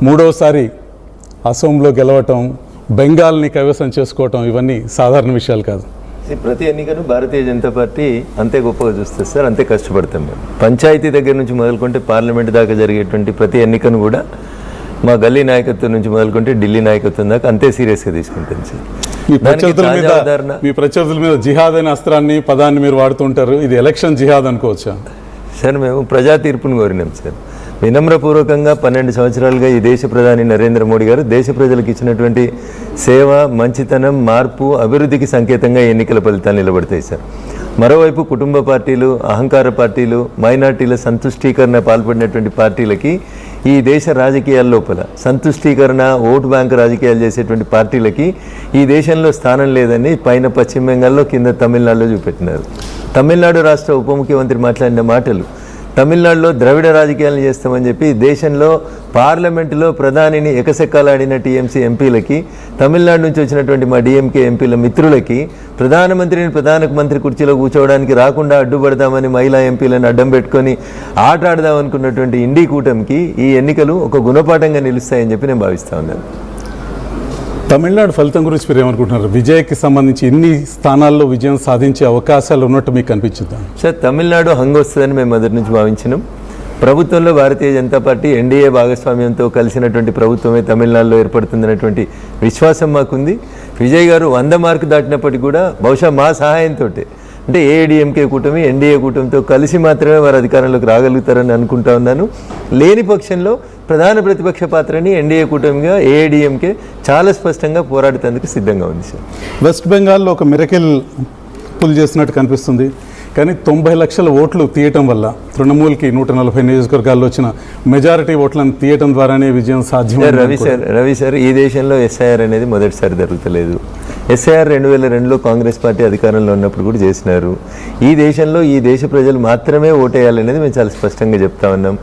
మూడోసారి అసోంలో గెలవటం, బెంగాల్ని కైవసం చేసుకోవటం ఇవన్నీ సాధారణ విషయాలు కాదు. ప్రతి ఎన్నికను భారతీయ జనతా పార్టీ అంతే గొప్పగా చూస్తుంది సార్, అంతే కష్టపడతాం మేము. పంచాయతీ దగ్గర నుంచి మొదలుకుంటే పార్లమెంట్ దాకా జరిగేటువంటి ప్రతి ఎన్నికను కూడా మా గల్లీ నాయకత్వం నుంచి మొదలుకుంటే ఢిల్లీ నాయకత్వం దాకా అంతే సీరియస్గా తీసుకుంటాం సార్. మీ ప్రత్యర్థుల మీద జిహాద్ అనే అస్త్రాన్ని పదాన్ని మీరు వాడుతుంటారు, ఇది ఎలక్షన్ జిహాద్ అనుకోవచ్చా సార్? మేము ప్రజా తీర్పును కోరినాం సార్. వినమ్రపూర్వకంగా 12 సంవత్సరాలుగా ఈ దేశ ప్రధాని నరేంద్ర మోడీ గారు దేశ ప్రజలకు ఇచ్చినటువంటి సేవ, మంచితనం, మార్పు, అభివృద్ధికి సంకేతంగా ఎన్నికల ఫలితాలు నిలబడతాయి సార్. మరోవైపు కుటుంబ పార్టీలు, అహంకార పార్టీలు, మైనార్టీల సంతుష్టీకరణ పాల్పడినటువంటి పార్టీలకి ఈ దేశ రాజకీయాల లోపల సంతుష్టీకరణ, ఓటు బ్యాంకు రాజకీయాలు చేసేటువంటి పార్టీలకి ఈ దేశంలో స్థానం లేదని పైన పశ్చిమ బెంగాల్లో, కింద తమిళనాడులో చూపెట్టినారు. తమిళనాడు రాష్ట్ర ఉప ముఖ్యమంత్రి మాట్లాడిన మాటలు, తమిళనాడులో ద్రవిడ రాజకీయాలను చేస్తామని చెప్పి దేశంలో పార్లమెంటులో ప్రధానిని ఎకసెక్కాలాడిన టీఎంసీ ఎంపీలకి, తమిళనాడు నుంచి వచ్చినటువంటి మా డిఎంకే ఎంపీల మిత్రులకి ప్రధానమంత్రిని ప్రధానమంత్రి కుర్చీలో కూర్చోవడానికి రాకుండా అడ్డుపడదామని మహిళా ఎంపీలను అడ్డం పెట్టుకొని ఆట ఆడదామనుకున్నటువంటి ఇండీ కూటమికి ఈ ఎన్నికలు ఒక గుణపాఠంగా నిలుస్తాయని చెప్పి నేను భావిస్తా ఉన్నాను. తమిళనాడు ఫలితం గురించి మీరు ఏమనుకుంటున్నారు? విజయ్కి సంబంధించి ఎన్ని స్థానాల్లో విజయం సాధించే అవకాశాలు ఉన్నట్టు మీకు అనిపించిందా? సార్, తమిళనాడు హంగు వస్తుందని మేము మొదటి నుంచి భావించినాం. ప్రభుత్వంలో భారతీయ జనతా పార్టీ ఎన్డీఏ భాగస్వామ్యంతో కలిసినటువంటి ప్రభుత్వమే తమిళనాడులో ఏర్పడుతుందనేటువంటి విశ్వాసం మాకుంది. విజయ్ గారు 100 మార్కు దాటినప్పటికీ కూడా బహుశా మా సహాయంతో, అంటే ఏఐడిఎంకే కూటమి, ఎన్డీఏ కూటమితో కలిసి మాత్రమే వారు అధికారంలోకి రాగలుగుతారని అనుకుంటా ఉన్నాను. లేని పక్షంలో ప్రధాన ప్రతిపక్ష పాత్రని ఎన్డీఏ కూటమిగా ఏఐడిఎంకే చాలా స్పష్టంగా పోరాడేందుకు సిద్ధంగా ఉంది సార్. వెస్ట్ బెంగాల్లో ఒక మిరకిల్ పుల్ చేసినట్టు కనిపిస్తుంది. కానీ 90 లక్షల ఓట్లు తీయటం వల్ల తృణమూల్కి 140 నియోజకవర్గాల్లో వచ్చిన మెజారిటీ ఓట్లను తీయటం ద్వారానే విజయం సాధ్యం. రవి సార్, ఈ దేశంలో ఎస్ఐఆర్ అనేది మొదటిసారి జరుగుతలేదు. ఎస్ఐఆర్ 2002లో కాంగ్రెస్ పార్టీ అధికారంలో ఉన్నప్పుడు కూడా చేసినారు. ఈ దేశంలో ఈ దేశ ప్రజలు మాత్రమే ఓటేయాలనేది మేము చాలా స్పష్టంగా చెప్తా ఉన్నాం.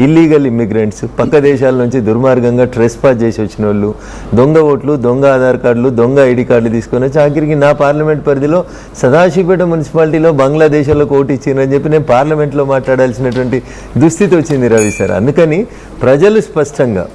ఇల్లీగల్ ఇమ్మిగ్రెంట్స్, పక్క దేశాల నుంచి దుర్మార్గంగా ట్రెస్ పాస్ చేసి వచ్చిన వాళ్ళు, దొంగ ఓట్లు, దొంగ ఆధార్ కార్డులు, దొంగ ఐడి కార్డులు తీసుకొని వచ్చి ఆఖరికి నా పార్లమెంట్ పరిధిలో సదాశివపేట మున్సిపాలిటీలో బంగ్లాదేశ్లో ఓటు ఇచ్చిందని చెప్పి నేను పార్లమెంట్లో మాట్లాడాల్సినటువంటి దుస్థితి వచ్చింది రవి సార్. అందుకని ప్రజలు స్పష్టంగా,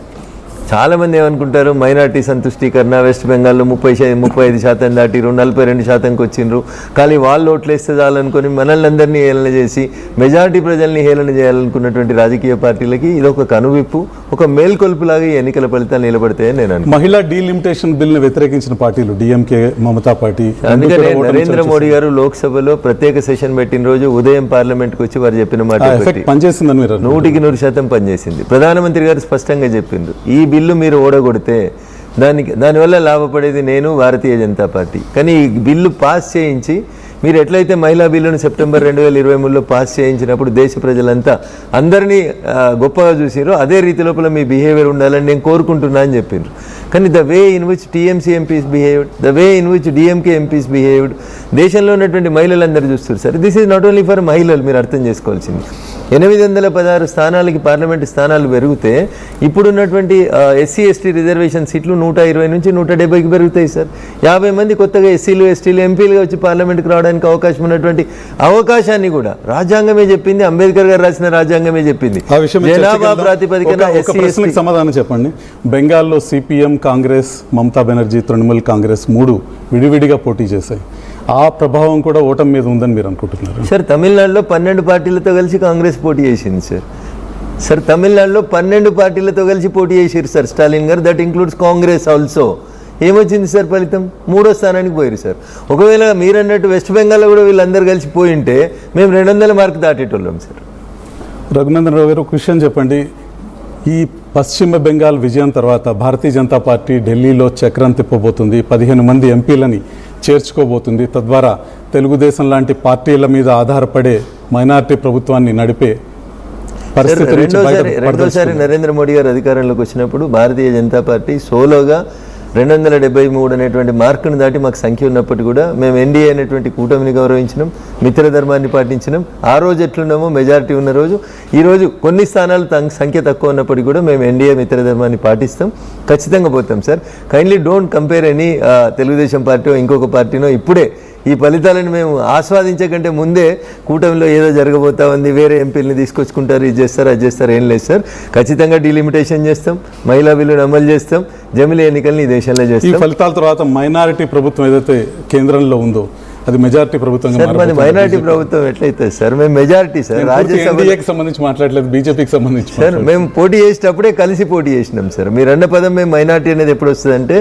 చాలామంది ఏమనుకుంటారు, మైనార్టీ సంతుష్టీకరణ వెస్ట్ బెంగాల్లో 35% దాటిరు, 42%కి వచ్చిండ్రు, కానీ వాళ్ళు ఓట్లు వేస్తే చాలనుకొని మనల్ని అందరినీ హేళన చేసి మెజారిటీ ప్రజల్ని హేళన చేయాలనుకున్నటువంటి రాజకీయ పార్టీలకి ఇది ఒక కనువిప్పు, ఒక మేల్కొల్పులాగా ఈ ఎన్నికల ఫలితాలు నిలబడతాయని నేను అనుకుంటున్నాను. మహిళా డీలిమిటేషన్ బిల్ని వ్యతిరేకించిన పార్టీలు డిఎంకే, మమతా పార్టీ. అందుకనే నరేంద్ర మోడీ గారు లోక్సభలో ప్రత్యేక సెషన్ పెట్టిన రోజు ఉదయం పార్లమెంట్కి వచ్చి వారు చెప్పిన మాట పనిచేసిందని 100% పనిచేసింది. ప్రధానమంత్రి గారు స్పష్టంగా చెప్పిండ్రు, ఈ బిల్లు మీరు ఓడగొడితే దానివల్ల లాభపడేది నేను, భారతీయ జనతా పార్టీ. కానీ ఈ బిల్లు పాస్ చేయించి మీరు ఎట్లయితే మహిళా బిల్లును సెప్టెంబర్ 2023లో పాస్ చేయించినప్పుడు దేశ ప్రజలంతా అందరినీ గొప్పగా చూసారో అదే రీతి లోపల మీ బిహేవియర్ ఉండాలని నేను కోరుకుంటున్నా అని చెప్పిండ్రు. కానీ the way in which TMC MPs behaved, the way in which DMK MPs behaved, దేశంలో ఉన్నటువంటి మహిళలందరూ చూస్తారు sir. This is not only for మహిళలు, మీరు అర్థం చేసుకోవాల్సింది. 816 స్థానాలకి పార్లమెంటు స్థానాలు పెరిగితే ఇప్పుడున్నటువంటి ఎస్సీ ఎస్టీ రిజర్వేషన్ సీట్లు 120 నుంచి 170కి పెరుగుతాయి సార్. 50 మంది కొత్తగా ఎస్సీలు ఎస్టీలు ఎంపీలుగా వచ్చి పార్లమెంట్కి రావడానికి అవకాశం ఉన్నటువంటి అవకాశాన్ని కూడా రాజ్యాంగమే చెప్పింది, అంబేద్కర్ గారు రాసిన రాజ్యాంగమే చెప్పింది. జనాభా ప్రాతిపదికన సమాధానం చెప్పండి. బెంగాల్లో సిపిఎం, కాంగ్రెస్, మమతా బెనర్జీ, తృణమూల్ కాంగ్రెస్ 3 విడివిడిగా పోటీ చేశాయి. ఆ ప్రభావం కూడా ఓటమి మీద ఉందని మీరు అనుకుంటున్నారు సార్? తమిళనాడులో 12 పార్టీలతో కలిసి కాంగ్రెస్ పోటీ చేసింది సార్. తమిళనాడులో 12 పార్టీలతో కలిసి పోటీ చేసారు సార్ స్టాలిన్ గారు, దట్ ఇంక్లూడ్స్ కాంగ్రెస్ ఆల్సో. ఏమొచ్చింది సార్ ఫలితం? 3వ స్థానానికి పోయారు సార్. ఒకవేళ మీరు అన్నట్టు వెస్ట్ బెంగాల్లో కూడా వీళ్ళందరూ కలిసి పోయింటే మేము 200 మార్కు దాటేటోళ్ళం సార్. రఘునందన్ రావు గారు, ఒక విషయం చెప్పండి. ఈ పశ్చిమ బెంగాల్ విజయం తర్వాత భారతీయ జనతా పార్టీ ఢిల్లీలో చక్రం తిప్పబోతుంది, 15 మంది ఎంపీలని చేర్చుకోబోతుంది. తద్వారా తెలుగుదేశం లాంటి పార్టీల మీద ఆధారపడే మైనార్టీ ప్రభుత్వాన్ని నడిపే పరిస్థితి. రెండోసారి నరేంద్ర మోడీ గారు అధికారంలోకి వచ్చినప్పుడు భారతీయ జనతా పార్టీ సోలోగా 273 అనేటువంటి మార్కును దాటి మాకు సంఖ్య ఉన్నప్పటికీ కూడా మేము ఎన్డీఏ అనేటువంటి కూటమిని గౌరవించినాం, మిత్రధర్మాన్ని పాటించినాం. ఆ రోజు ఎట్లున్నామో మెజారిటీ ఉన్న రోజు, ఈరోజు కొన్ని స్థానాలు సంఖ్య తక్కువ ఉన్నప్పటికీ కూడా మేము ఎన్డీఏ మిత్రధర్మాన్ని పాటిస్తాం, ఖచ్చితంగా పోతాం sir. Kindly don't compare any Telugu Desam party ఇంకొక పార్టీనో ఇప్పుడే ఈ ఫలితాలను మేము ఆస్వాదించకంటే ముందే కూటమిలో ఏదో జరగబోతా ఉంది, వేరే ఎంపీలని తీసుకొచ్చుకుంటారు, ఇది చేస్తారు అది చేస్తారు, ఏం లేదు సార్. ఖచ్చితంగా డీలిమిటేషన్ చేస్తాం, మహిళా బిల్లును అమలు చేస్తాం, జమిలీ ఎన్నికల్ని ఈ దేశంలో ఈ చేస్తాం. ఫలితాల తర్వాత మైనారిటీ ప్రభుత్వం ఏదైతే కేంద్రంలో ఉందో అది మెజారిటీ ప్రభుత్వంగా సార్ మరి మైనారిటీ ప్రభుత్వం ఎట్లయితుంది సార్? మేము మెజారిటీ సార్, రాజ్యసభ ఎన్డీఏకి సంబంధించి మాట్లాడలేదు, బీజేపీకి సంబంధించి సార్ మేము పోటీ చేసేటప్పుడే కలిసి పోటీ చేసినాం సార్. మీరు అన్న పదం మేము మైనార్టీ అనేది ఎప్పుడు వస్తుందంటే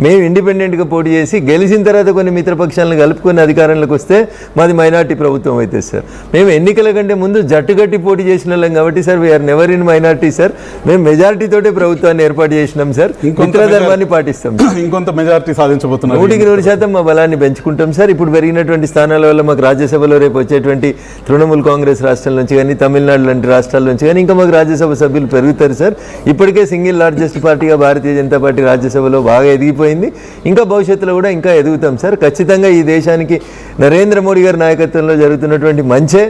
మేము ఇండిపెండెంట్గా పోటీ చేసి గెలిచిన తర్వాత కొన్ని మిత్రపక్షాలను కలుపుకొని అధికారంలోకి వస్తే మాది మైనార్టీ ప్రభుత్వం అవుతుంది సార్. మేము ఎన్నికల కంటే ముందు జట్టుగట్టి పోటీ చేసిన వాళ్ళం కాబట్టి sir we are never in minority sir. మేము మెజారిటీతోటే ప్రభుత్వాన్ని ఏర్పాటు చేసినాం సార్, మిత్రధర్మాన్ని పాటిస్తాం. ఇంకొంత మెజారిటీ సాధించబోతున్నారు, 100% మా బలాన్ని పెంచుకుంటాం సార్. ఇప్పుడు పెరిగినటువంటి స్థానాల వల్ల మాకు రాజ్యసభలో రేపు వచ్చేటువంటి తృణమూల్ కాంగ్రెస్ రాష్ట్రాల నుంచి కానీ, తమిళనాడు లాంటి రాష్ట్రాల నుంచి కానీ ఇంకా మాకు రాజ్యసభ సభ్యులు పెరుగుతారు సార్. ఇప్పటికే సింగిల్ లార్జెస్ట్ పార్టీగా భారతీయ జనతా పార్టీ రాజ్యసభలో బాగా ఎదిగిపోయింది, ఇంకా భవిష్యత్తులో కూడా ఇంకా ఎదుగుతాం సార్. ఖచ్చితంగా ఈ దేశానికి నరేంద్ర మోడీ గారి నాయకత్వంలో జరుగుతున్నటువంటి మంచే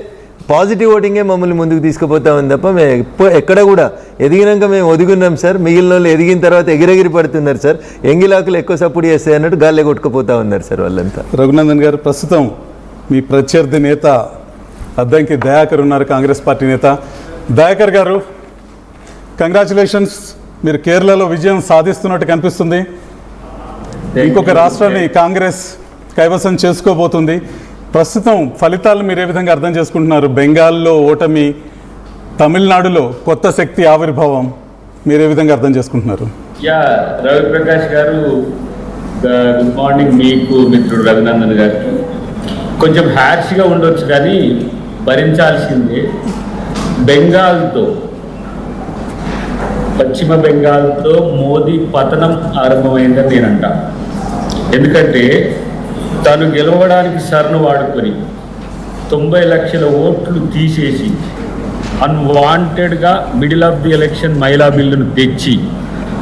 పాజిటివ్ ఓటింగే మమ్మల్ని ముందుకు తీసుకుపోతామని తప్ప మేము ఎక్కడ కూడా ఎదిగినాక మేము ఒదుగున్నాం సార్. మిగిలిన వాళ్ళు ఎదిగిన తర్వాత ఎగిరెగిరి పడుతున్నారు సార్. ఎంగిలాకులు ఎక్కువ సపోర్ట్ చేస్తాయి అన్నట్టు గాల్లే కొట్టుకుపోతా ఉన్నారు సార్ వాళ్ళంతా. రఘునందన్ గారు, ప్రస్తుతం మీ ప్రత్యర్థి నేత అద్దంకి దయాకర్ ఉన్నారు, కాంగ్రెస్ పార్టీ నేత. దయాకర్ గారు, కంగ్రాచులేషన్స్, మీరు కేరళలో విజయం సాధిస్తున్నట్టు కనిపిస్తుంది. ఇంకొక రాష్ట్రాన్ని కాంగ్రెస్ కైవసం చేసుకోబోతుంది. ప్రస్తుతం ఫలితాలను మీరు ఏ విధంగా అర్థం చేసుకుంటున్నారు? బెంగాల్లో ఓటమి, తమిళనాడులో కొత్త శక్తి ఆవిర్భావం, మీరు ఏ విధంగా అర్థం చేసుకుంటున్నారు? రవిప్రకాష్ గారు, గుడ్ మార్నింగ్ మీకు, మిత్రుడు రఘునందన్ గారు. కొంచెం హ్యార్ష్గా ఉండొచ్చు కానీ భరించాల్సిందే. బెంగాల్తో, పశ్చిమ బెంగాల్తో మోదీ పతనం ఆరంభమైందని నేను అంటా. ఎందుకంటే తను గెలవడానికి సర్ను వాడుకొని 90 లక్షల ఓట్లు తీసేసి అన్వాంటెడ్గా మిడిల్ ఆఫ్ ది ఎలక్షన్ మహిళా బిల్లును తెచ్చి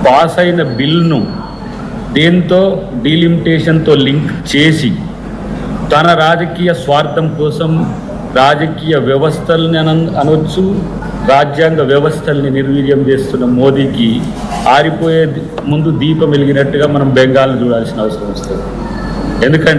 పాస్ అయిన బిల్లును దేంతో డీలిమిటేషన్తో లింక్ చేసి తన రాజకీయ స్వార్థం కోసం రాజకీయ వ్యవస్థల్ని అనొచ్చు, రాజ్యాంగ వ్యవస్థల్ని నిర్వీర్యం చేస్తున్న మోదీకి ఆరిపోయే ముందు దీపం వెలిగినట్టుగా మనం బెంగాల్ని చూడాల్సిన అవసరం వస్తుంది. ఎందుకంటే